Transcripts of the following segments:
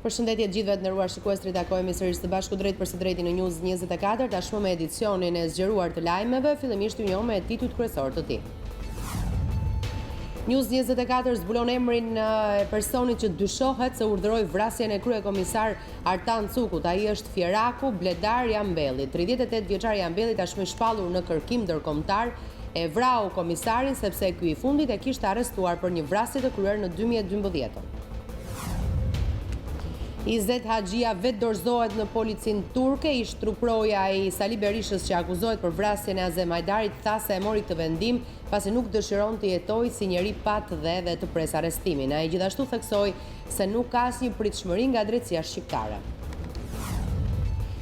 Përshëndetje të gjithëve të nderuar shikues, ritakojmë sërish së bashku drejt për së drejti në News 24, tashmë me edicionin e zgjeruar të lajmeve, fillimisht ju njoh me titujt kryesor të tij. News 24 zbulon emrin e personit që dyshohet se urdhëroi vrasjen e kryekomisar Artan Cukut. Ai është Fjeraku Bledar Jambelli. 38 vjeçari Jambelli tashmë i shpallur në kërkim ndërkombëtar e vrau komisarin sepse ky i fundit e kishte arrestuar për një vrasje të kryer në 2012. Izet Haxhia vetë dorëzohet në policinë turke. Ish truproja i Sali Berishës që akuzohet për vrasjen e Azem Hajdarit tha se e mori këtë vendim pasi nuk dëshiron të jetojë si njeri pa të dhe të pres arrestimin. Ai gjithashtu theksoi se nuk ka asnjë pritshmëri nga drejtësia shqiptare.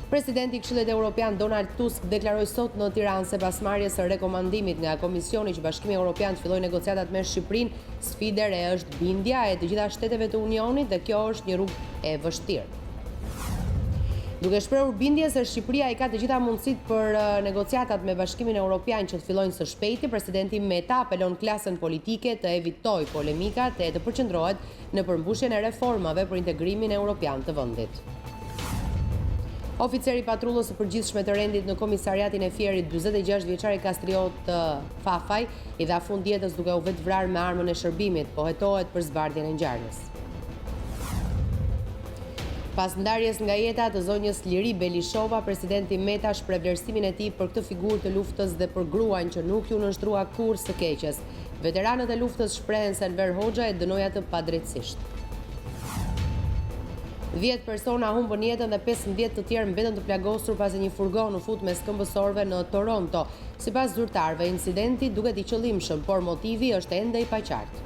Presidenti i Këshillit Evropian Donald Tusk deklaroi sot në Tiranë se pas marrjes së rekomandimit nga Komisioni që Bashkimi Evropian të fillojë negociatat me Shqipërinë, sfida e re është bindja e të gjitha shteteve të Unionit dhe kjo është një rrugë e vështirë. Duke shprehur bindje se Shqipëria i ka të gjitha mundësitë për negociatat me Bashkimin Evropian që të fillojnë së shpejti, presidenti Meta apelon klasën politike të evitojë polemikat e të përqendrohet në përmbushjen e reformave për integrimin evropian të vendit. Oficeri patrullës së përgjithshme të rendit në komisariatin e Fierit, 46 vjeçari Kastriot Fafaj, i dha fund jetës duke u vetë vrarë me armën e shërbimit, po hetohet për zbardhjen e ngjarjes. Pas ndarjes nga jeta të zonjës Liri Belishova, presidenti Meta shpreh vlerësimin e tij për këtë figurë të luftës dhe për gruan që nuk ju nënshtrua kurrë së keqes. Veteranët e luftës shprehen se Enver Hoxha e dënoi atë padrejtësisht. 10 persona humbën jetën dhe 15 të tjerë mbetën të plagosur pasi një furgon u fut mes këmbësorëve në Toronto. Sipas zyrtarëve, incidenti duket i qëllimshëm, por motivi është ende i paqartë.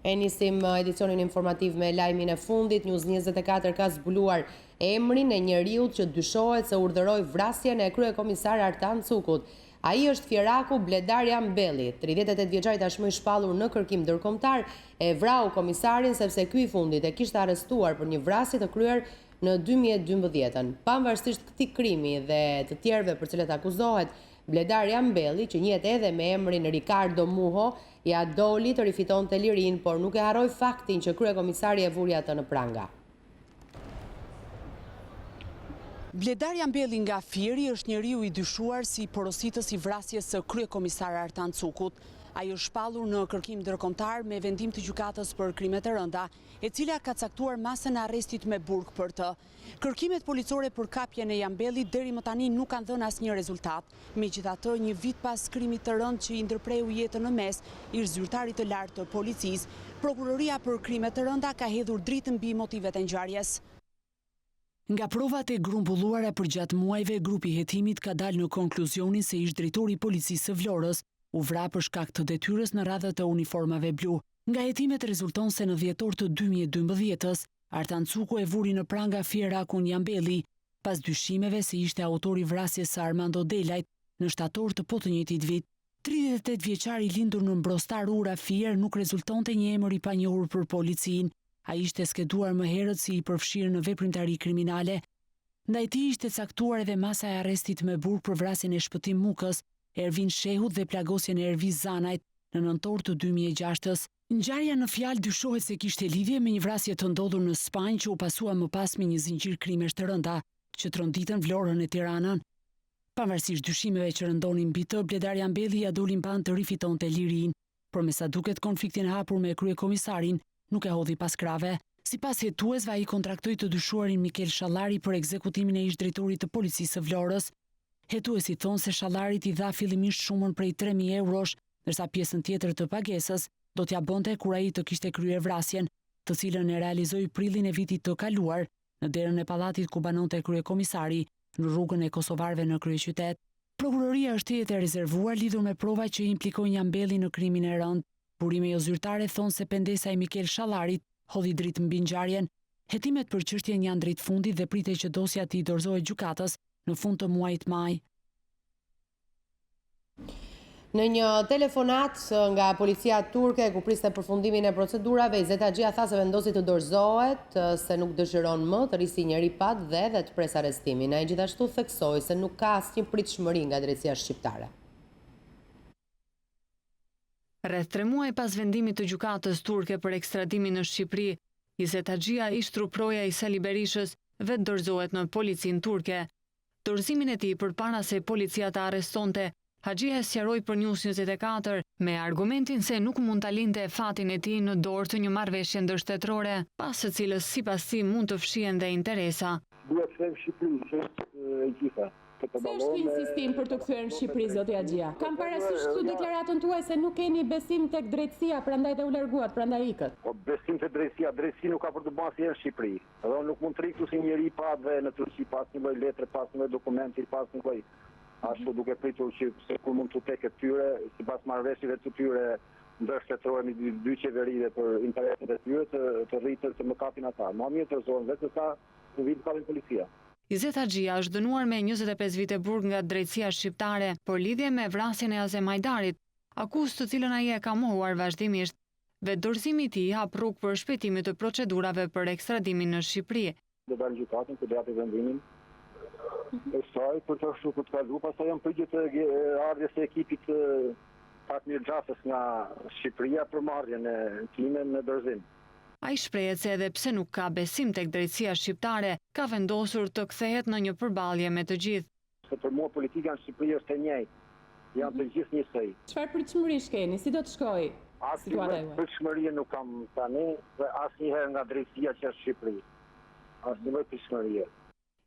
E nisim edicionin informativ me lajmin e fundit. News 24 ka zbuluar emrin e njeriut që dyshohet se urdhëroi vrasjen e kryekomisar Artan Cukut. Ai është Fjeraku Bledar Jambelli, 38 vjeçari tashmë i shpallur në kërkim ndërkombëtar, e vrau komisarin sepse ky i fundit e kishte arrestuar për një vrasje të kryer në 2012. Pavarësisht këtij krimi dhe të tjerëve për cilët akuzohet, Bledar Jambelli, që njihet edhe me emrin Ricardo Muho, ja doli të rifitonte lirinë, por nuk e harroi faktin që kryekomisari e vuri atë në pranga. Bledar Jambelli nga Fieri është njeriu i dyshuar si porositës i vrasjes së kryekomisar Artan Cukut. Ai është shpallur në kërkim ndërkombëtar me vendim të gjykatës për krime të rënda, e cila ka caktuar masën e arrestit me burg për të. Kërkimet policore për kapjen e Jambellit deri më tani nuk kanë dhënë asnjë rezultat. Megjithatë, një vit pas krimit të rënd që i ndërpreu jetën në mes ish zyrtarit të lartë të policisë, prokuroria për krime të rënda ka hedhur dritë mbi motivet e ngjarjes. Nga provat e grumbulluara përgjatë muajve, grupi hetimit ka dalë në konkluzionin se ish drejtori i policisë së Vlorës u vra për shkak të detyrës në radhët të uniformave blu. Nga hetimet rezulton se në dhjetor të 2012-s, Artan Cuku e vuri në pranga Fjerakun Jambelli, pas dyshimeve se ishte autori vrasjes së Armando Delajt në shtator të po të njëjtit vit. 38 vjeçari lindur në Mbrostar Ura Fier nuk rezultonte një emër i panjohur për policinë. Ai ishte skeduar më herët si i përfshirë në veprimtari kriminale. Ndaj tij ishte caktuar edhe masa e arrestit me burg për vrasjen e Shpëtim Mukës, Ervin Shehut dhe plagosjen e Ervis Zanajt në nëntor të 2006-s. Ngjarja në fjalë dyshohet se kishte lidhje me një vrasje të ndodhur në Spanjë që u pasua më pas me një zinxhir krimesh të rënda që tronditën Vlorën e Tiranën. Pavarësisht dyshimeve që rëndonin mbi të, Bledar Jambelli ja doli mban të rifitonte lirinë, por me sa duket konfliktin e hapur me kryekomisarin nuk e hodhi pas krave. Sipas hetuesve, ai kontraktoi të dyshuarin Mikel Shallari për ekzekutimin e ish drejtorit të policisë së Vlorës. Hetuesit thonë se Shallarit i dha fillimisht shumën prej 3.000 eurosh, ndërsa pjesën tjetër të pagesës do t'ja bënte kur ai të kishte kryer vrasjen, të cilën e realizoi prillin e vitit të kaluar në derën e pallatit ku banonte kryekomisari në rrugën e Kosovarëve në kryeqytet. Prokuroria është e rezervuar lidhur me prova që implikojnë Jambelli në krimin e rënd. Burime jo zyrtare thonë se pendesa e Mikel Shallarit hodhi dritë mbi ngjarjen. Hetimet për çështjen janë drejt fundit dhe pritet që dosja t'i dorëzohet gjykatës në fund të muajit maj. Në një telefonat nga policia turke ku priste përfundimin e procedurave, Izet Haxhia tha se vendosi të dorëzohet se nuk dëshiron më të risi njeri pa dhe të pres arrestimin. Ai gjithashtu theksoi se nuk ka asnjë pritshmëri nga drejtësia shqiptare. Rreth 3 muaj pas vendimit të gjykatës turke për ekstradimin në Shqipëri, Izet Haxhia, ish truproja i Sali Berishës, vetë dorëzohet në policinë turke. Dorëzimin e tij përpara se policia ta arrestonte, Haxhia sqaroi për News24 me argumentin se nuk mund ta linte fatin e tij në dorë të një marrëveshje ndërshtetërore, pas së cilës sipas tij mund të fshihen dhe interesa. Duhet të them Shqipëri, e gjitha. Si është ky insistim për të kthyer në Shqipëri, zoti Haxhia? Kam parasysh këtu deklaratën tuaj se nuk keni besim tek drejtësia, prandaj dhe u larguat, prandaj ikët. Po besim te drejtësia nuk ka për të bërë asnjëherë në Shqipëri. Edhe nuk mund të rri këtu si njeri pa dhe në Turqi pas një lloj letre, pas një lloj dokumenti, pas një lloj ashtu duke pritur që se kur mund të tekë tyre, sipas marrëveshjeve të tyre ndërshtetërore me dy qeverive për interesat e tyre të rritë të mëkatin ata. Më mirë të zonë vetë sa të vitë kapin policia. Izet Haxhia është dënuar me 25 vite burg nga drejtësia shqiptare për lidhje me vrasjen e Azem Hajdarit, akuzë të cilën ai e ka mohuar vazhdimisht. Vetë dorëzimi i tij hap rrugë për shpejtimin të procedurave për ekstradimin në Shqipëri. Do dalë gjykatën për datë vendimin. E saj për të ashtu të kalu, pastaj janë përgjigje të ardhjes së ekipit partner gjasës nga Shqipëria për marrjen e time në dorëzim. Ai shprehet se edhe pse nuk ka besim tek drejtësia shqiptare, ka vendosur të kthehet në një përballje me të gjithë. Se për mua politika në Shqipëri është e njëjtë. Janë të gjithë njësoj. Çfarë pritshmërish keni? Si do të shkojë? Asnjë pritshmëri nuk kam tani, dhe asnjëherë nga drejtësia që është Shqipëri. Asnjë pritshmëri.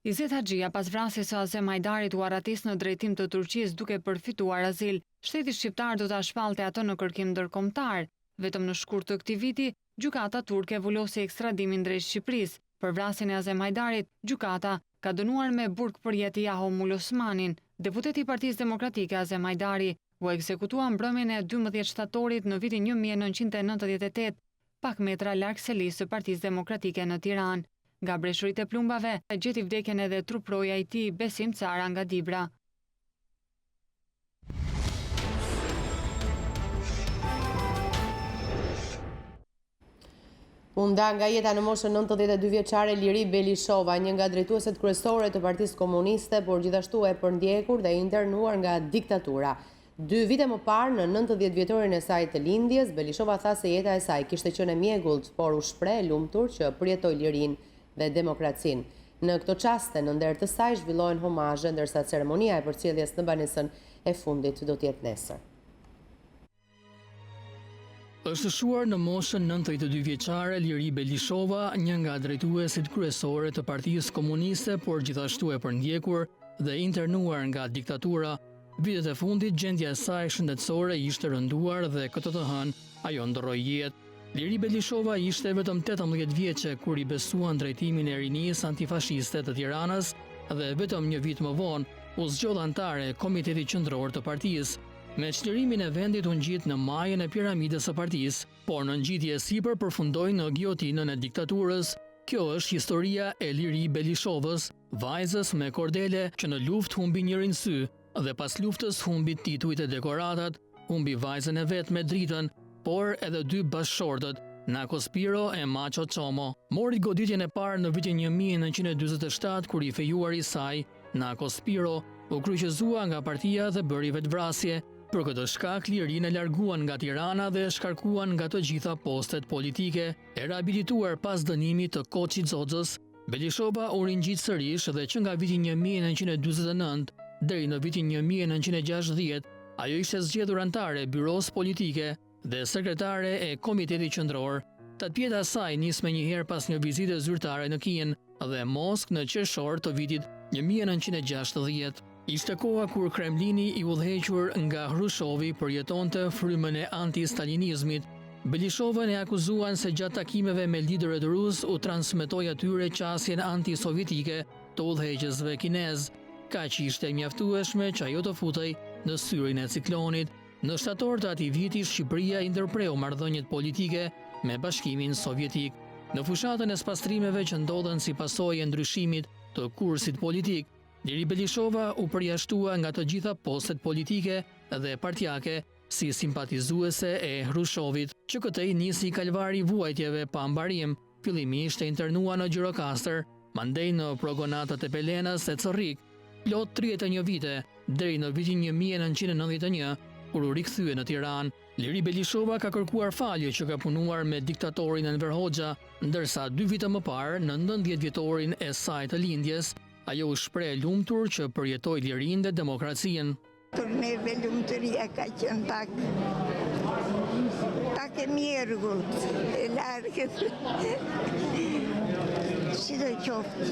Izet Haxhia pas vrasjes së Azem Hajdarit u arratis në drejtim të Turqisë duke përfituar azil. Shteti shqiptar do ta shpallte atë në kërkim ndërkombëtar. Vetëm në shkurt të këtij viti, gjykata turke vulosi ekstradimin drejt Shqipërisë. Për vrasjen e Azem Hajdarit, gjykata ka dënuar me burg përjetë Jaho Mulosmanin. Deputeti i Partisë Demokratike Azem Hajdari u ekzekutua mbrëmjen e 12 shtatorit në vitin 1998, pak metra larg selisë së Partisë Demokratike në Tiranë. Nga breshëritë e plumbave, gjeti vdekjen edhe truproja i tij Besim Cara nga Dibra. U nda nga jeta në moshën 92 vjeçare Liri Belishova, një nga drejtueset kryesore të Partisë Komuniste, por gjithashtu e përndjekur dhe internuar nga diktatura. 2 vite më parë, në 90 vjetorin e saj të lindjes, Belishova tha se jeta e saj kishte qenë e mjegullt, por u shpreh lumtur që përjetoi lirinë dhe demokracinë. Në këto çaste, në nder të saj zhvillohen homazhe, ndërsa ceremonia e përcjelljes në banesën e fundit do të jetë nesër. Është shuar në moshën 92 vjeçare Liri Belishova, një nga drejtuesit kryesore të Partisë Komuniste, por gjithashtu e përndjekur dhe internuar nga diktatura. Vitet e fundit gjendja e saj shëndetësore ishte rënduar dhe këtë të hënë ajo ndroi jetë. Liri Belishova ishte vetëm 18 vjeçe kur i besuan drejtimin e rinisë antifashiste të Tiranës dhe vetëm një vit më vonë u zgjodh antare e Komiteti Qendror të partisë. Me çlirimin e vendit u ngjit në majën e piramidës së partisë, por në ngjitje sipër përfundoi në giotinën e diktaturës. Kjo është historia e Liri Belishovës, vajzës me kordele që në luftë humbi njërin sy dhe pas luftës humbi titujt e dekoratat, humbi vajzën e vet me dritën, por edhe 2 bashkëshortët, Nako Spiro e Macho Çomo. Mori goditjen e parë në vitin 1947 kur i fejuari saj, Nako Spiro u kryqëzua nga partia dhe bëri vetvrasje. Për këtë shkak Lirinë e larguan nga Tirana dhe e shkarkuan nga të gjitha postet politike. E rehabilituar pas dënimit të Koçi Xoxhës, Belishova u ringjit sërish dhe që nga viti 1949 deri në vitin 1960, ajo ishte zgjedhur antare e byros politike dhe sekretare e Komitetit Qendror. Tatpjeta e saj nis menjëherë pas një vizite zyrtare në Kijën dhe Moskë në qershor të vitit 1960. Ishte koha kur Kremlini i udhëhequr nga Hrushovi përjetonte frymën e anti-stalinizmit. Belishovën e akuzuan se gjatë takimeve me liderët rus u transmetoi atyre qasjen anti-sovjetike të udhëheqësve kinez. Kaq ishte mjaftueshme që ajo të futej në syrin e ciklonit. Në shtator të atij viti, Shqipëria i ndërpreu marrëdhëniet politike me Bashkimin Sovjetik. Në fushatën e spastrimeve që ndodhen si pasojë e ndryshimit të kursit politik, Liri Belishova u përjashtua nga të gjitha postet politike dhe partijake si simpatizuese e Hrushovit, që këtej nisi kalvari vuajtjeve pa mbarim. Fillimisht e internua në Gjirokastër, mandej në progonatat e Pelenës e Corrik, plot 31 vite, deri në vitin 1991, kur u rikthye në Tiranë. Liri Belishova ka kërkuar falje që ka punuar me diktatorin Enver Hoxha, ndërsa 2 vite më parë, në 19-vjetorin e saj të lindjes, ajo u shpreh lumtur që përjetoi lirinë dhe demokracinë. Për neve lumëtëria ka qenë pak e mjergullt, e largët. Si do qoftë,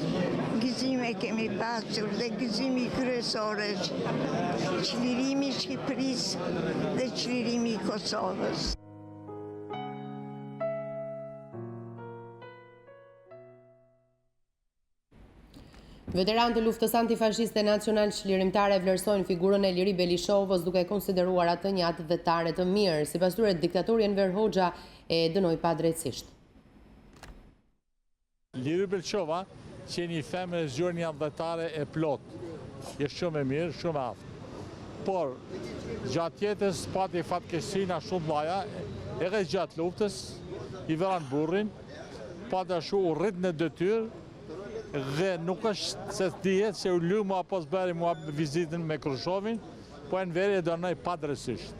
gëzime kemi pasur dhe gëzimi kryesor është çlirimi i Shqipërisë dhe çlirimi i Kosovës. Veteranët e luftës antifashiste nacional çlirimtare vlerësojnë figurën e Liri Belishovës duke konsideruar atë një atëdhetare të mirë. Sipas tyre, diktatori Enver Hoxha e dënoi padrejtësisht. Liri Belishova që një femër e zgjuar një atëdhetare e plot. Është shumë e mirë, shumë e aftë. Por gjatë jetës pati fatkeqësina shumë mëdha, edhe gjatë luftës i vëran burrin, pati ashtu u rrit në detyrë. Dhe nuk është se dihet se u lyu mua apo s'bëri mua vizitën me Krushovin, po Enveri e dënoi padrejtësisht.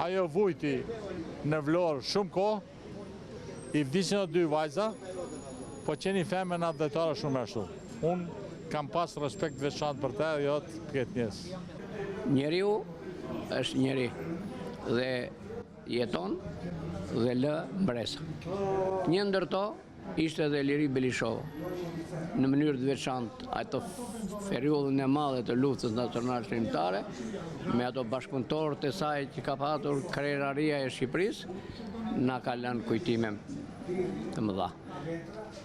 Ajo vujti në Vlorë shumë kohë, i vdisin ato 2 vajza, po qeni femër në atëdhetare shumë ashtu. Unë kam pas respekt veçantë për te, jo të këtë njës. Njeriu është njeri dhe jeton dhe lë mbresa. Një ndër to ishte edhe Liri Belishova. Në mënyrë të veçantë ato periudhën e madhe të luftës nacionale çlirimtare, me ato bashkëpunëtorët e saj që ka patur kreraria e Shqipërisë, na ka lënë kujtime të mëdha.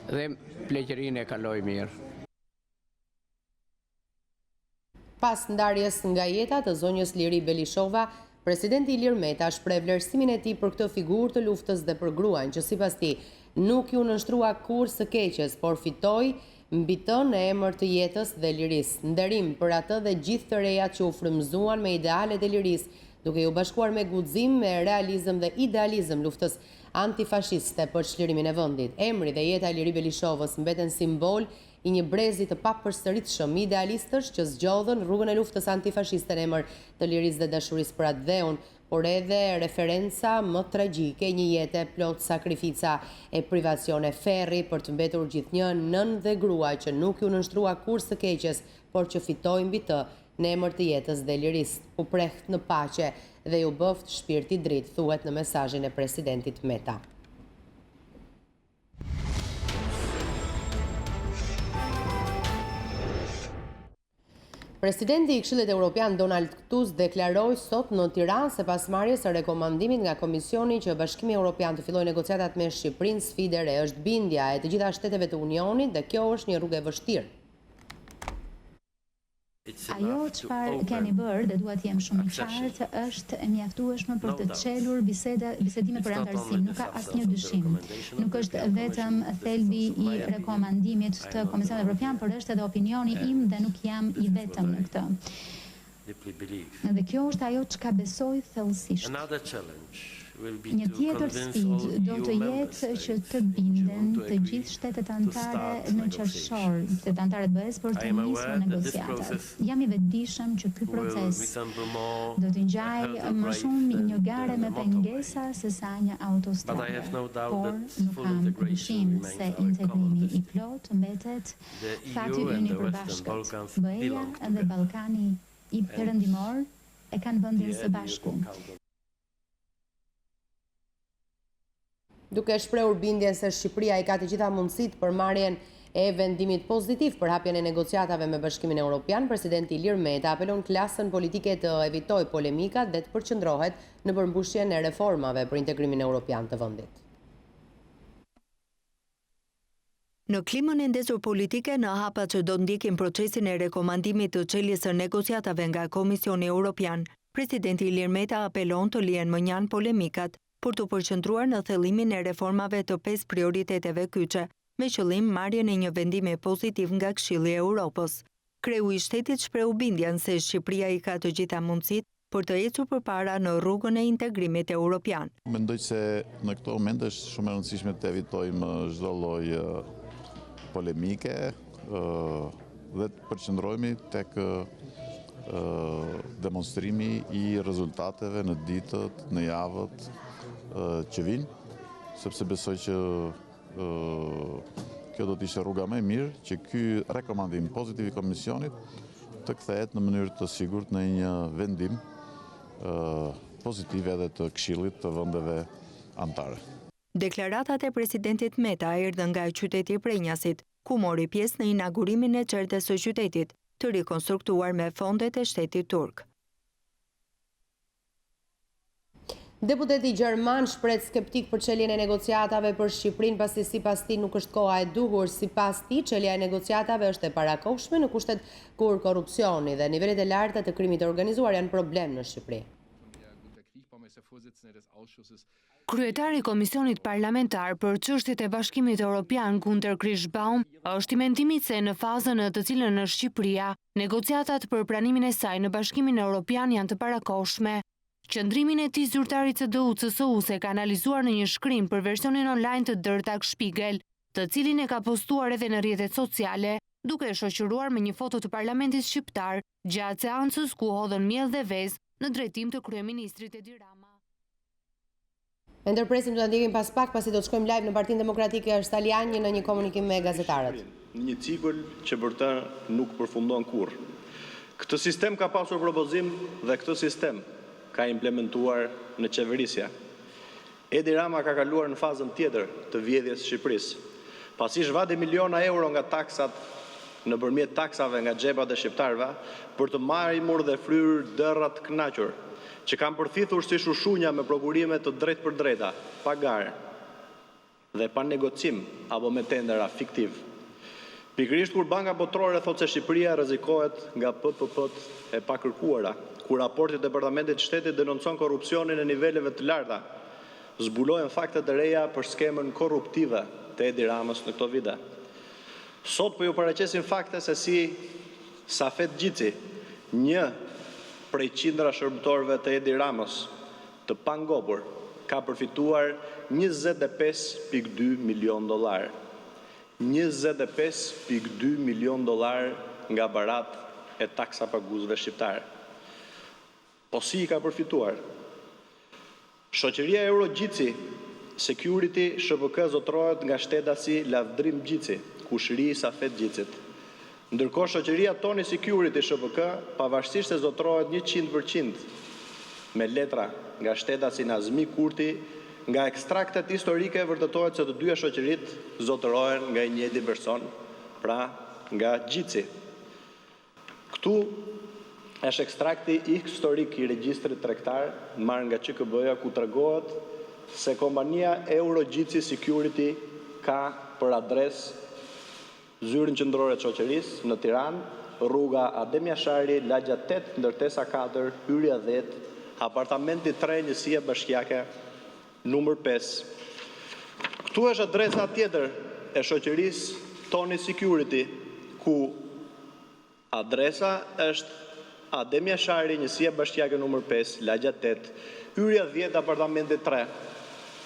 Dhe pleqërinë e kaloi mirë. Pas ndarjes nga jeta të zonjës Liri Belishova, presidenti Ilir Meta shpreh vlerësimin e tij për këtë figurë të luftës dhe për gruan, që sipas tij nuk ju nënshtrua kur së keqes, por fitoi mbi të në emër të jetës dhe lirisë. Nderim për atë dhe gjithë të rejat që u frymëzuan me idealet e lirisë, duke u bashkuar me guxim, me realizëm dhe idealizëm luftës antifashiste për çlirimin e vendit. Emri dhe jeta e Liri Belishovës mbeten simbol i një brezi të papërsëritshëm, idealistësh që zgjodhën rrugën e luftës antifashiste në emër të lirisë dhe dashurisë për atë dheun, por edhe referenca më tragjike, një jetë plot sakrifica e privacione, ferri për të mbetur gjithnjë nën dhe grua që nuk ju nënshtrua kur së keqes, por që fitoi mbi të në emër të jetës dhe lirisë, u preht në paqe dhe ju bëft shpirti dritë, thuhet në mesazhin e presidentit Meta. Presidenti i Këshillit Evropian Donald Tusk deklaroi sot në Tiranë se pas marrjes së rekomandimit nga Komisioni që Bashkimi Evropian të fillojë negociatat me Shqipërinë, sfida e re është bindja e të gjitha shteteve të Unionit dhe kjo është një rrugë e vështirë. Ajo çfarë keni bërë, dhe dua të jem shumë i qartë, është e mjaftueshme për të çelur bisedime për antarësim. Nuk ka asnjë dyshim. Nuk është vetëm thelbi i rekomandimit të Komisionit Evropian, por është edhe opinioni im dhe nuk jam i vetëm në këtë. Dhe kjo është ajo çka besoj thellësisht. Një tjetër sfidë do të jetë që të binden të gjithë shtetet anëtare në qershor, shtetet anëtare të BE-s për të nisur negociatat. Jam i vetëdijshëm që ky proces do të ngjajë më shumë një gare me pengesa se sa një autostradë. Por nuk kam dyshim se integrimi i plot mbetet fati ynë i përbashkët. BE-ja dhe Ballkani i perëndimor e kanë vendin së bashku. Duke shprehur bindjen se Shqipëria i ka të gjitha mundësitë për marrjen e vendimit pozitiv për hapjen e negociatave me Bashkimin Evropian, presidenti Ilir Meta apelon klasën politike të evitojë polemikat dhe të përqendrohet në përmbushjen e reformave për integrimin evropian të vendit. Në klimën e ndezur politike, në hapat që do ndjekin procesin e rekomandimit të çeljes së negociatave nga Komisioni Evropian, presidenti Ilir Meta apelon të lihen më njanë polemikat për të përqendruar në thellimin e reformave të 5 prioriteteve kyçe, me qëllim marrjen e një vendimi pozitiv nga Këshilli i Europës. Kreu i shtetit shprehu bindjen se Shqipëria i ka të gjitha mundësitë për të ecur përpara në rrugën e integrimit evropian. Mendoj se në këto momente është shumë e rëndësishme të evitojmë çdo lloj polemike dhe të përqendrohemi tek demonstrimi i rezultateve në ditët, në javët që vinë, sepse besoj që kjo do të ishte rruga më e mirë që ky rekomandim pozitiv i komisionit të kthehet në mënyrë të sigurt në një vendim pozitiv edhe të Këshillit të vendeve anëtare. Deklaratat e presidentit Meta erdhën nga qyteti i Prenjasit, ku mori pjesë në inaugurimin e çertes së qytetit, të rikonstruktuar me fondet e shtetit turk. Deputeti gjerman shpreh skeptik për çeljen e negociatave për Shqipërinë, pasi sipas tij nuk është koha e duhur. Sipas tij, çelja e negociatave është e parakohshme në kushtet kur korrupsioni dhe nivelet e larta të krimit të organizuar janë problem në Shqipëri. Kryetari i Komisionit Parlamentar për çështjet e Bashkimit Evropian Günter Kirschbaum është i mendimit se në fazën në të cilën është Shqipëria, negociatat për pranimin e saj në Bashkimin Evropian janë të parakohshme. Qëndrimin e tij zyrtari CDU-CSU-se ka analizuar në një shkrim për versionin online të Der Tagesspiegel, të cilin e ka postuar edhe në rrjetet sociale, duke e shoqëruar me një foto të Parlamentit shqiptar gjatë seancës ku hodhën miell dhe vezë në drejtim të kryeministrit Edi Rama. Ndërpresim do ta ndjekim pas pak, pasi do të shkojmë live në Partinë Demokratike Australiane në një komunikim me gazetarët. Në një cikull që për të nuk përfundon kurrë. Këtë sistem ka pasur propozim dhe këtë sistem ka implementuar në qeverisja. Edi Rama ka kaluar në fazën tjetër të vjedhjes së Shqipërisë. Pasi zhvati miliona euro nga taksat nëpërmjet taksave nga xhepat e shqiptarëve për të marrë dhe fryrë dërra të kënaqur, që kanë përthithur si shushunja me prokurime të drejtë për drejta, pa garë dhe pa negocim apo me tendera fiktiv. Pikërisht kur Banka Botërore thotë se Shqipëria rrezikohet nga PPP-t e pakërkuara, kur raporti i Departamentit të Shtetit denoncon korrupsionin në niveleve të larta, zbulohen fakte të reja për skemën korruptive të Edi Ramës në këto vite. Sot po ju paraqesim fakte se si Safet Gjici, një prej qindra shërbëtorëve të Edi Ramës, të pangopur, ka përfituar $25.2 milion. $25.2 milion nga barat e taksa paguesve shqiptar. Po si I ka përfituar? Shoqëria Eurogjici Security SHPK zotrohet nga shtetasi Lavdrim Gjici, kushëri I Safet Gjicit. Ndërkohë shoqëria Toni Security SHPK pavarësisht se zotrohet 100% me letra nga shtetasi Nazmi Kurti, nga ekstraktet historike vërtetohet se të dyja shoqëritë zotërohen nga I njëjti person, pra nga Gjici. Këtu është ekstrakti historik I regjistrit tregtar marrë nga QKB-ja, ku tregohet se kompania Eurogjici Security ka për adresë zyrën qendrore të shoqërisë në Tiranë, rruga Adem Jashari, lagja 8, ndërtesa 4, hyrja 10, apartamenti 3, njësia bashkiake numër 5. Këtu është adresa tjetër e shoqërisë Toni Security, ku adresa është Adem Jashari, njësia bashkiake numër 5, lagja 8, hyrja 10, apartamenti 3.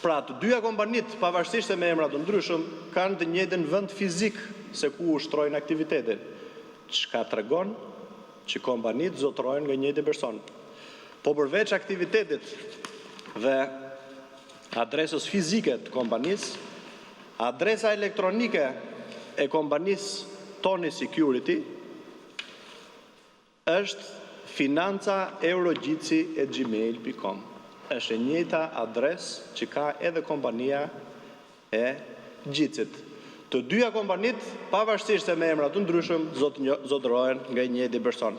Pra të dyja kompanit, pavarësisht se me emra të ndryshëm, kanë të njëjtin vend fizik se ku ushtrojnë aktivitetin, çka tregon që kompanit zotrojnë nga njëjti person. Po përveç aktivitetit dhe adresës fizike të kompanisë, adresa elektronike e kompanisë Toni Security është financa@gmail.com. Është e njëjta adresë që ka edhe kompania e Gjicit. Të dyja kompanit, pavarësisht se me emra të ndryshëm, zotërohen nga I njëjti person.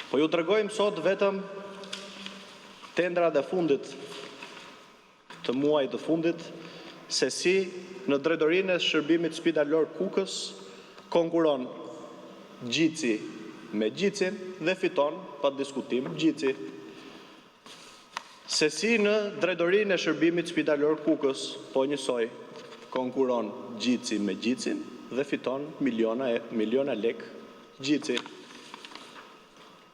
Po ju tregojmë sot vetëm tendrat e fundit, të muajit të fundit, se si në drejtorinë e shërbimit spitalor Kukës konkuron Gjici me Gjicin dhe fiton pa diskutim Gjici. Se si në drejtorinë e shërbimit spitalor Kukës po njësoj konkuron Gjici me Gjicin dhe fiton miliona lek Gjici.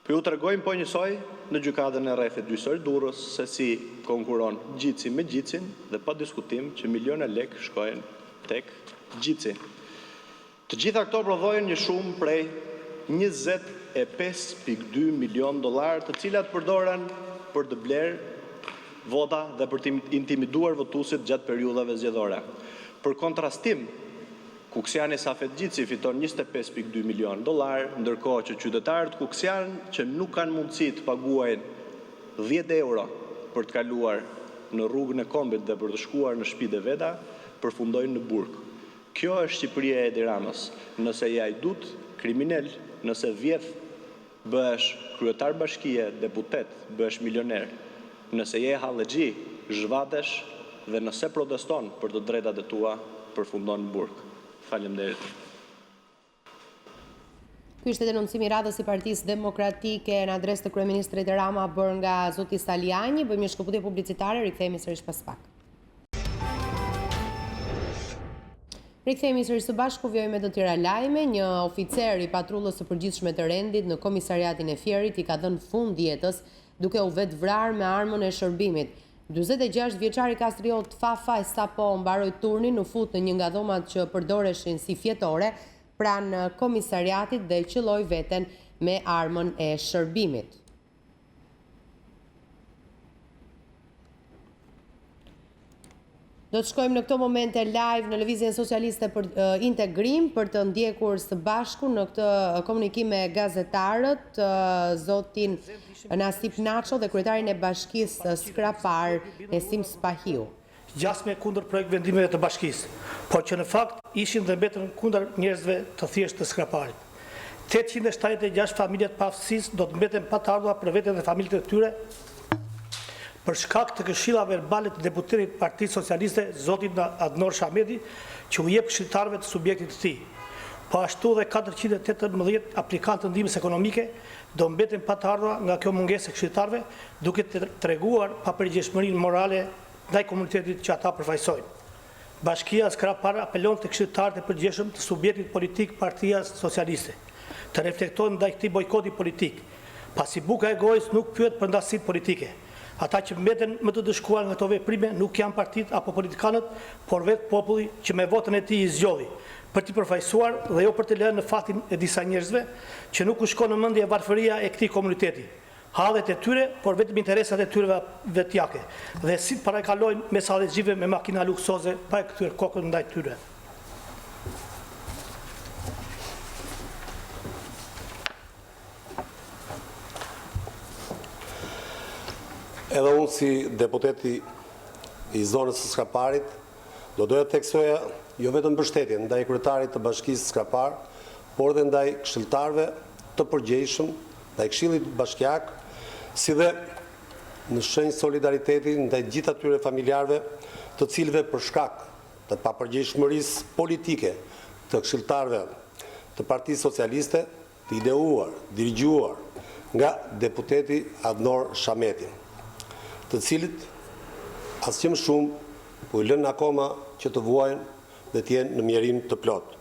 Po ju tregojmë po njësoj në gjykatën e rrethit gjyqësor Durrës se si konkuron Gjici me Gjicin dhe pa diskutim që miliona lek shkojnë tek Gjici. Të gjitha këto prodhojnë një shumë prej $25.2 milion, të cilat përdoren për të blerë vota dhe për të intimiduar votuesit gjatë periudhave zgjedhore. Për kontrastim, Kuksiani Safetgjici fiton $25.2 milion, ndërkohë që qytetarët Kuksian që nuk kanë mundësi të paguajnë 10 euro për të kaluar në rrugën e Kombit dhe për të shkuar në shtëpitë e veta, përfundojnë në burg. Kjo është Shqipëria e Edi Ramës. Nëse je ajdut, kriminal, nëse vjedh, bëhesh kryetar bashkie, deputet, bëhesh milioner. Nëse je hallexhi, zhvatesh dhe nëse proteston për të drejtat e tua, përfundon në burg. Faleminderit. Ky ishte denoncimi i radhës i Partisë Demokratike në adresë të kryeministrit Rama bërë nga zoti Staliani. Bëjmë një shkëputje publicitare, rikthehemi sërish pas pak. Rikthehemi sërish së bashku, vjojmë me të tjera lajme. Një oficer i patrullës së përgjithshme të rendit në komisariatin e Fierit i ka dhënë fund jetës duke u vetë vrarë me armën e shërbimit. 46 vjeçari kastriot Fafa e sapo mbaroi turnin në fut në një nga dhomat që përdoreshin si fjetore pranë komisariatit dhe qelloi veten me armën e shërbimit. Do të shkojmë në këto momente live në lëvizjen socialiste për integrim për të ndjekur së bashku në këtë komunikim me gazetarët, zotin Nasip Naço dhe kryetarin e bashkisë Skrapar Esim Spahiu. Gjasme kundër projekt vendimeve të bashkisë, por që në fakt ishin dhe mbetën kundër njerëzve të thjeshtë të Skraparit. 876 familjet pa aftësisë do të mbeten pa të ardhura për veten dhe familjet e tyre për shkak të këshillave verbale të deputetit Partisë Socialiste, zotit Adnor Shamedi, që u jep këshilltarëve të subjektit të tij. Po ashtu dhe 418 aplikantë ndihmës ekonomike do mbeten pa të ardhura nga kjo mungesë e këshilltarëve, duke treguar papërgjegjësinë morale ndaj komunitetit që ata përfaqësojnë. Bashkia Skrapar apelon të këshilltarët e përgjegjëshëm të subjektit politik Partia Socialiste të reflektojnë ndaj këtij bojkoti politik, pasi buka e gojës nuk pyet për ndasitë politike. Ata që mbeten më të dëshkuar nga këto veprime nuk janë partitë apo politikanët, por vetë populli që me votën e tij i zgjodhi për t'i përfaqësuar dhe jo për të lënë në fatin e disa njerëzve që nuk u shkon në mendje varfëria e këtij komuniteti. Hallet e tyre, por vetëm interesat e tyre vetjake. Dhe si të parakalojnë mesazhive me makina luksoze pa e kthyer kokën ndaj tyre. Edhe unë si deputeti i zonës së Skraparit, do doja të theksoja jo vetëm mbështetjen ndaj kryetarit të bashkisë Skrapar, por dhe ndaj këshilltarëve të përgjegjshëm, ndaj këshillit bashkiak, si dhe në shenjë solidariteti ndaj gjithë atyre familjarëve të cilëve për shkak të papërgjegjshmërisë politike të këshilltarëve të Partisë Socialiste, të ideuar, dirigjuar nga deputeti Adnor Shameti, të cilët asgjë më shumë po i lënë akoma që të vuajnë dhe të jenë në mjerim të plot.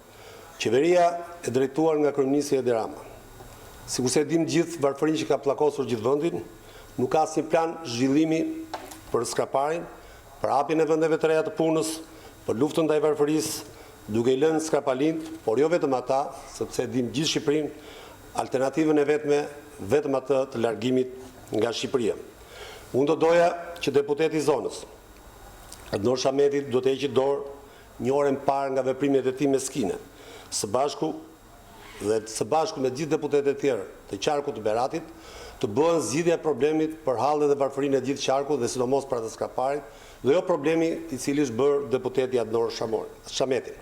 Qeveria e drejtuar nga kryeministri Edi Rama, sikurse e dim gjithë varfërinë që ka pllakosur gjithë vendin, nuk ka asnjë plan zhvillimi për Skraparin, për hapjen e vendeve të reja të punës, për luftën ndaj varfërisë, duke i lënë Skrapalind, por jo vetëm ata, sepse e dim gjithë Shqipërinë, alternativën e vetme vetëm atë të largimit nga Shqipëria. Unë do doja që deputeti i zonës, Adnor Shameti, do të heqë dorë një orë më parë nga veprimet e tij meskine, së bashku me gjithë deputetët e tjerë të qarkut të Beratit, të bëhen zgjidhja e problemit për hallet dhe varfërinë e gjithë qarkut dhe sidomos për atë Skraparit, dhe jo problemi i cili është bërë deputeti Adnor Shameti.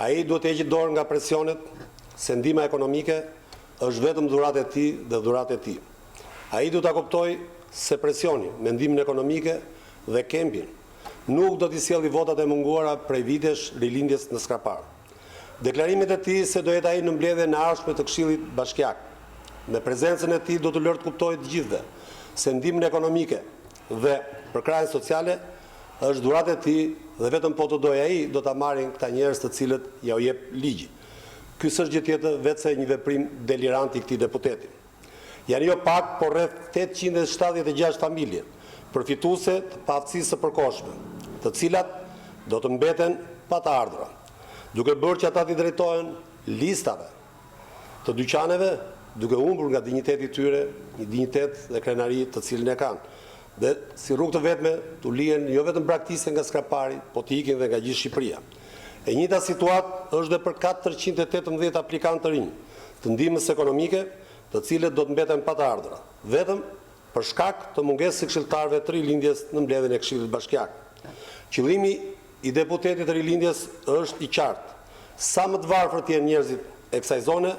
Ai duhet të heqë dorë nga presionet se ndihma ekonomike është vetëm dhuratë e tij dhe dhuratë e tij. Ai duhet ta kuptojë se presioni me ndihmën ekonomike dhe kempin nuk do t'i sjellë votat e munguara prej vitesh rilindjes në Skrapar. Deklarimet e tij se do jetë ai në mbledhjen e ardhshme të Këshillit Bashkiak, me prezencën e tij do të lërë të kuptojë të gjithëve se ndihmën ekonomike dhe përkrahjen sociale është dhuratë e tij dhe vetëm po të dojë ai do ta marrin këta njerëz të cilët ja u jep ligji. Ky s'është gjë tjetër vetëse një veprim delirant i këtij deputeti. Janë jo pak, por rreth 876 familje, përfituese të paaftësisë së përkohshme, të cilat do të mbeten pa të ardhura, duke bërë që ata t'i drejtohen listave të dyqaneve, duke humbur nga dinjiteti i tyre, një dinjitet dhe krenari të cilin e kanë. Dhe si rrugë të vetme të lihen jo vetëm braktisje nga skrapari, po të ikin dhe nga gjithë Shqipëria. E njëjta situatë është dhe për 418 aplikantë të rinj të ndihmës ekonomike, të cilët do të mbeten pa të ardhura, vetëm për shkak të mungesës së këshilltarëve të rilindjes në mbledhjen e Këshillit Bashkiak. Qëllimi i deputetit të rilindjes është i qartë. Sa më të varfër të jenë njerëzit e kësaj zone,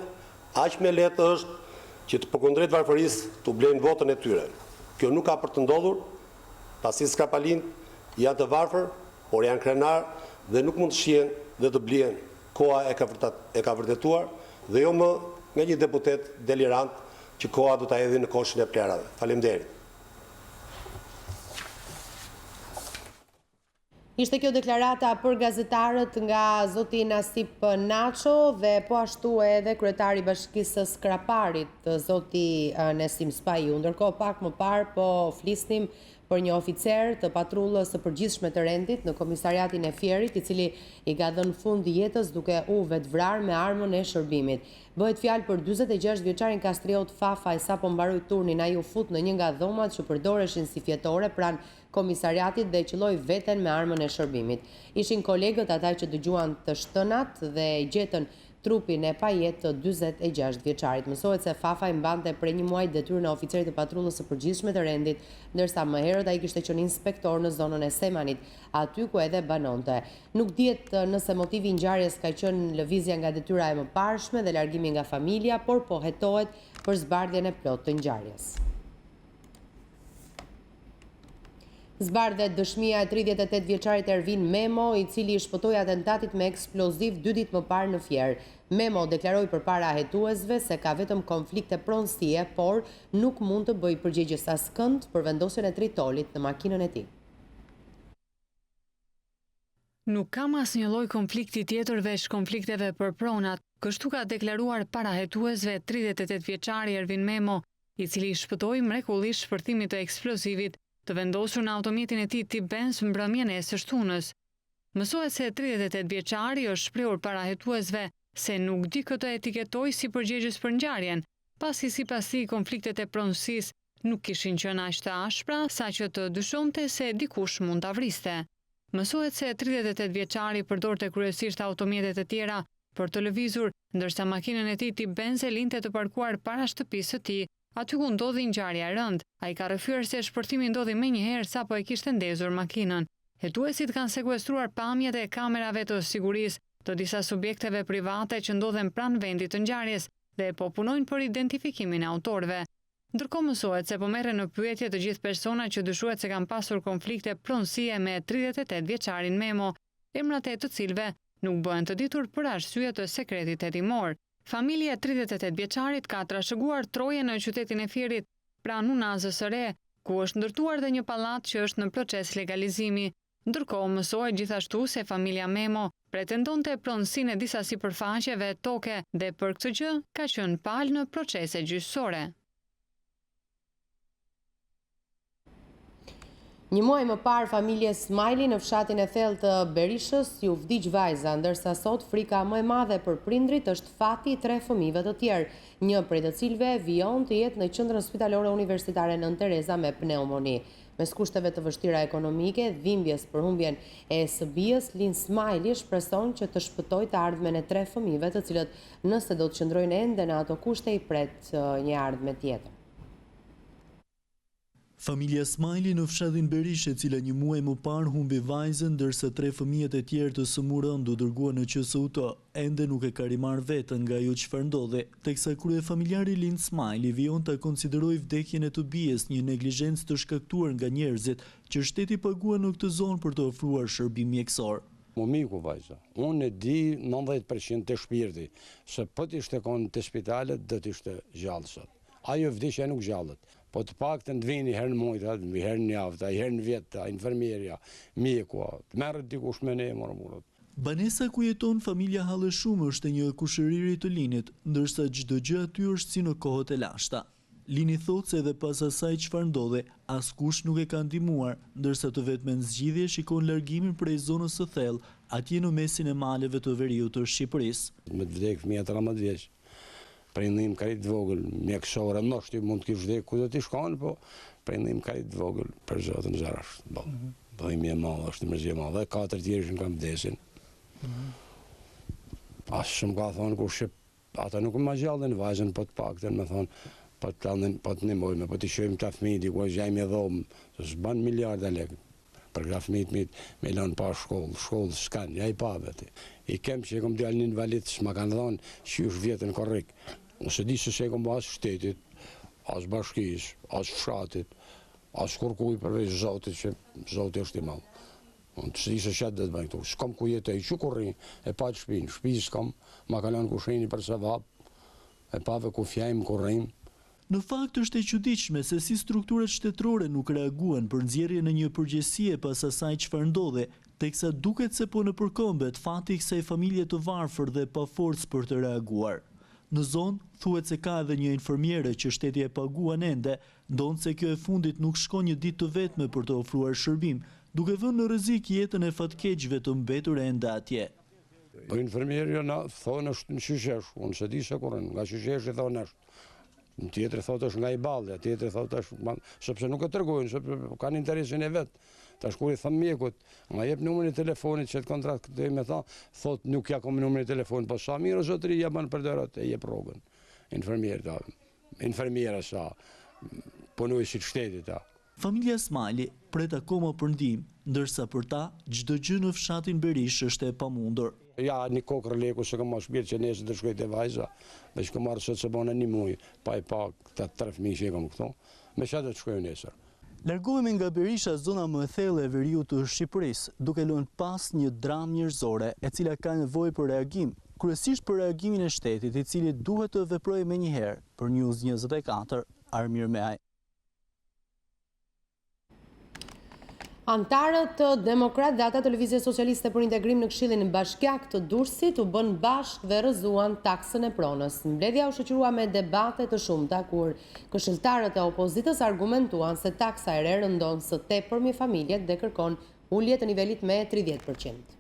aq më lehtë është që të përkundrejt varfërisë të blejnë votën e tyre. Kjo nuk ka për të ndodhur, pasi skrapalin janë të varfër, por janë krenar dhe nuk mund të shihen dhe të blihen. Koha e ka vërtetuar dhe jo më nga një deputet delirant që koha do ta hedhë në koshin e plerave. Faleminderit. Ishte kjo deklarata për gazetarët nga zoti Nasip Naço dhe po ashtu edhe kryetari i Bashkisë së Skraparit, zoti Nesim Spahiu. Ndërkohë pak më parë po flisnim për një oficer të patrullës së përgjithshme të rendit në komisariatin e Fierit, i cili i ka dhënë fund jetës duke u vetvrarë me armën e shërbimit. Bëhet fjalë për 46 vjeçarin kastriot Fafa, sa po mbaroi turnin ai u fut në një nga dhomat që përdoreshin si fjetore pranë komisariatit dhe qelloi veten me armën e shërbimit. Ishin kolegët ata që dëgjuan të shtënat dhe gjetën trupin e pajet të 46 vjeçarit. Mësohet se Fafa i mbante prej një muaji detyrën e oficerit të patrullës së përgjithshme të rendit, ndërsa më herët ai kishte qenë inspektor në zonën e Semanit, aty ku edhe banonte. Nuk dihet nëse motivi i ngjarjes ka qenë lëvizja nga detyra e mëparshme dhe largimi nga familja, por po hetohet për zbardhjen e plotë të ngjarjes. Zbardhet dëshmia e 38 vjeçarit Ervin Memo, i cili i shpëtoi atentatit me eksploziv 2 ditë më parë në Fier. Memo deklaroi përpara hetuesve se ka vetëm konflikte pronësie, por nuk mund të bëjë përgjegjës askënd për vendosjen e tritolit në makinën e tij. Nuk kam asnjë lloj konflikti tjetër veç konflikteve për pronat, kështu ka deklaruar para hetuesve 38 vjeçari Ervin Memo, i cili i shpëtoi mrekullisht shpërthimit të eksplozivit të vendosur në automjetin e tij tip Benz mbrëmjen e së shtunës. Mësohet se 38 vjeçari është shprehur para hetuesve se nuk di këtë etiketoj si përgjegjës për ngjarjen, pasi sipas tij konfliktet e pronësisë nuk kishin qenë aq të ashpra saqë të dyshonte se dikush mund ta vriste. Mësohet se 38 vjeçari përdorte kryesisht automjete të tjera për të lëvizur, ndërsa makinën e tij tip Benz e linte të parkuar para shtëpisë së tij, aty ku ndodhi ngjarja e rënd. Ai ka rrëfyer se shpërthimi ndodhi menjëherë sapo e kishte ndezur makinën. Hetuesit kanë sekuestruar pamjet e kamerave të sigurisë të disa subjekteve private që ndodhen pranë vendit të ngjarjes dhe po punojnë për identifikimin e autorëve. Ndërkohë mësohet se po merren në pyetje të gjithë personat që dyshohet se kanë pasur konflikte pronësie me 38 vjeçarin Memo, emrat e të cilëve nuk bëhen të ditur për arsye të sekretit hetimor. Familja e 38 vjeçarit ka trashëguar troje në qytetin e Fierit, pranë Unazës së Re, ku është ndërtuar dhe një pallat që është në proces legalizimi. Ndërkohë mësohet gjithashtu se familja Memo pretendonte pronësinë e disa sipërfaqeve toke dhe për këtë gjë ka qenë palë në procese gjyqësore. Një muaj më parë, familje Smajli në fshatin e thellë të Berishës ju vdiq vajza, ndërsa sot frika më e madhe për prindrit është fati i 3 fëmijëve të tjerë, një prej të cilëve vijon të jetë në qendrën spitalore universitare Nën Tereza me pneumoni. Mes kushteve të vështira ekonomike, dhimbjes për humbjen e së-bijës, Lin Smajli shpreson që të shpëtojë të ardhmen e 3 fëmijëve, të cilët nëse do të qëndrojnë ende në ato kushte i pret një ardhme tjetër. Familja Smajli në fshatin Berish, e cila një muaj më parë humbi vajzën, ndërsa 3 fëmijët e tjerë të sëmurën do dërguar në QSUT, ende nuk e ka rimar vetën nga ajo çfarë ndodhi, teksa kryefamiljari Lind Smajli vijon ta konsideroi vdekjen e të bijes një neglizhencë të shkaktuar nga njerëzit që shteti paguan në këtë zonë për të ofruar shërbim mjekësor. Mu miku vajza, unë e di 90% të shpirti, se po t'ishte konë të spitalet dhe t'ishte gjallë sot. Ajo vdekja nuk gjallët. Po të pak të ndvini herë në mujta, herë në javta, herë në vjeta, infermierja, mjekua, të merët dikush me ne e mërmurët. Banesa ku jeton familja Hallëshum është një kushëriri të Linit, ndërsa çdo gjë aty është si në kohët e lashta. Lini thotë se edhe pas asaj çfarë ndodhi, askush nuk e ka ndihmuar, ndërsa të vetmen zgjidhje shikon largimin prej zonës së thellë, atje në mesin e maleve të veriut të Shqipërisë. Me të vdek fëmija 13 vjeç. prindim karit vogël, mjekësore, nështë mund të kish vdek ku do t'i shkon, po prindim karit vogël për zotën zarash. Bëjmë e malë, është në mërzje malë, dhe 4 tjerë që në kam vdesin. Asë shumë ka thonë, kur shqip, ata nuk më gjallën vajzën, po të pakten, me thonë, po të nimojme, po të shojmë të fëmijë, ku është gjajmë e dhomë, së banë miljarda lekë, për këta fëmijët me lanë pa shkollë s'kanë, ja i pa veti. I kem që e kom djallë një invalid, s'ma kanë dhonë që është vjetën korrik. Nëse di se se kom asë shtetit, asë bashkis, asë fshatit, asë kurkuj përveç zotit, që zotit është i malë. Të di se shetë dhe të bëjnë këtu, s'kom ku jetëj, që kurri, e pa të shpinë, shpi s'kom, ma kalonë ku shrini për se vap, e pave ku fjajmë, kurrim. Në fakt është e çuditshme se si strukturat shtetërore nuk reaguan për nxjerrjen e një përgjegjësie pas asaj çfarë ndodhi, teksa duket se po në përkombet fati i kësaj familje të varfër dhe pa forcë për të reaguar. Në zonë thuhet se ka edhe një infermiere që shteti e paguan ende, ndonse kjo e fundit nuk shkon një ditë të vetme për të ofruar shërbim, duke vënë në rrezik jetën e fatkeqëve të mbetur ende atje. Po infermieri na thonë është në qyshesh, unë se di se kurrën, nga qyshesh i thonë është. Në tjetër thotë është nga i balja, tjetër thotë është, sepse nuk e tërgojnë, sepse kanë interesin e vetë. Tash kur i thëmë mjekut, nga jep numrin e telefonit që të kontrakt këtë me tha, thotë nuk ja kom numrin e telefonit, po sa mirë o zotëri ja banë për dërat e jep rogën. Infermiera sa, punoj si të shtetit ta. Familja Smali pret akoma për ndihmë, ndërsa për ta çdo gjë në fshatin Berish është e pamundur. Ja, një kokër leku se kam shpirë që nesër të shkoj te vajza, me që kam marrë sot se bëna një muj, pa i pa këta 3 fëmijë që kam këtu, me që të shkoj nesër. Largohemi nga Berisha, zona më e thellë e veriut të Shqipërisë, duke lënë pas një dramë njerëzore, e cila ka nevojë për reagim, kryesisht për reagimin e shtetit, i cili duhet të veprojë menjëherë. Për News24, Armir Meaj. Antarët demokrat dhe ata të Lëvizjes Socialiste për Integrim në Këshillin Bashkiak të Durrësit u bën bashkë dhe rrëzuan taksën e pronës. Mbledhja u shoqërua me debate të shumta kur këshilltarët e opozitës argumentuan se taksa e re rëndon së tepërmi familjet dhe kërkon ulje të nivelit me 30%.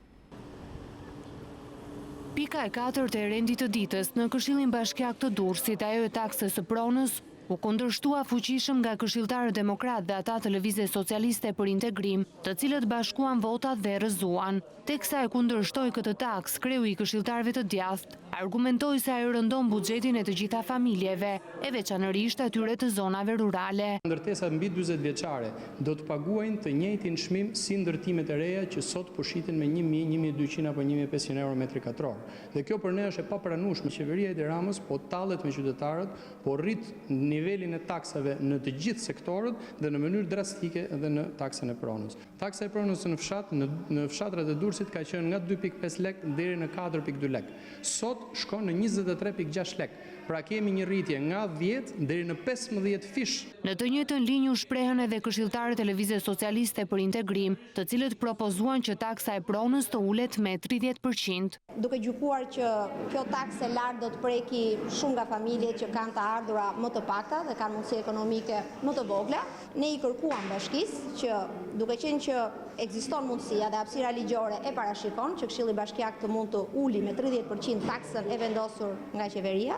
Pika e 4 e rendit të ditës në Këshillin Bashkiak të Durrësit, ajo e taksës së pronës, u kundërshtua fuqishëm nga këshilltarët demokrat dhe ata të Lëvizjes Socialiste për Integrim, të cilët bashkuan votat dhe rrëzuan. Teksa e kundërshtoi këtë taks, kreu i këshilltarëve të djathtë argumentoi se ajo rëndon buxhetin e të gjitha familjeve, e veçanërisht atyre të zonave rurale. Ndërtesa mbi 40 vjeçare do të paguajnë të njëjtin çmim si ndërtimet e reja që sot po shiten me 1.000, 1.200 apo 1.500 euro metri katror. Dhe kjo për ne është e papranueshme. Qeveria e Edi Ramës po tallet me qytetarët, po rrit nivelin e taksave në të gjithë sektorët dhe në mënyrë drastike edhe në taksën e pronës. Taksa e pronës në fshatrat e Durrësit ka qenë nga 2.5 lek deri në 4.2 lek. Sot shkon në 23.6 lek. Pra kemi një rritje nga 10 deri në 15 fish. Në të njëjtën linjë u shprehën edhe këshilltarët e Lëvizjes Socialiste për Integrim, të cilët propozuan që taksa e pronës të ulet me 30%. Duke gjykuar që kjo taksë e lartë do të preki shumë nga familjet që kanë të ardhura më të pakta dhe kanë mundësi ekonomike më të vogla, ne i kërkuam bashkisë që duke qenë që ekziston mundësia dhe hapësira ligjore e parashikon që Këshilli Bashkiak të mund të uli me 30% taksën e vendosur nga qeveria,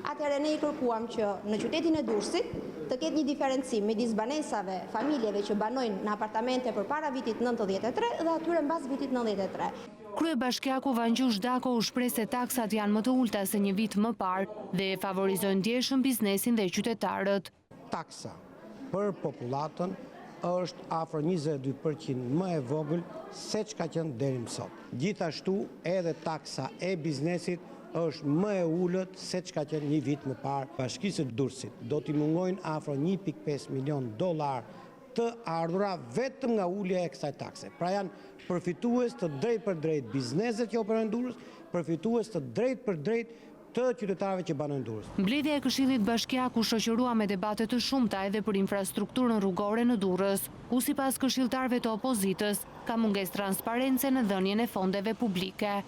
atëherë ne i kërkuam që në qytetin e Durrësit të ketë një diferencim midis banesave, familjeve që banojnë në apartamente përpara vitit 93 dhe atyre mbas vitit 93. Kryebashkiaku Vangjush Dako u shpreh se taksat janë më të ulta se një vit më parë dhe favorizojnë ndjeshëm biznesin dhe qytetarët. Taksa për popullatën është afër 22% më e vogël se çka qenë deri më sot. Gjithashtu edhe taksa e biznesit është më e ullët se çka qenë një vit më parë. Bashkisë së Durrësit do t'i mungojnë afër 1.5 milion dollar të ardhura vetëm nga ulja e kësaj takse. Pra janë përfitues të drejt për drejt bizneset që operojnë në Durrës, përfitues të drejt për drejt të qytetarëve që banojnë në Durrës. Mbledhja e Këshillit Bashkiak u shoqërua me debate të shumta edhe për infrastrukturën rrugore në Durrës, ku sipas këshilltarëve të opozitës ka mungesë transparence në dhënien e fondeve publike.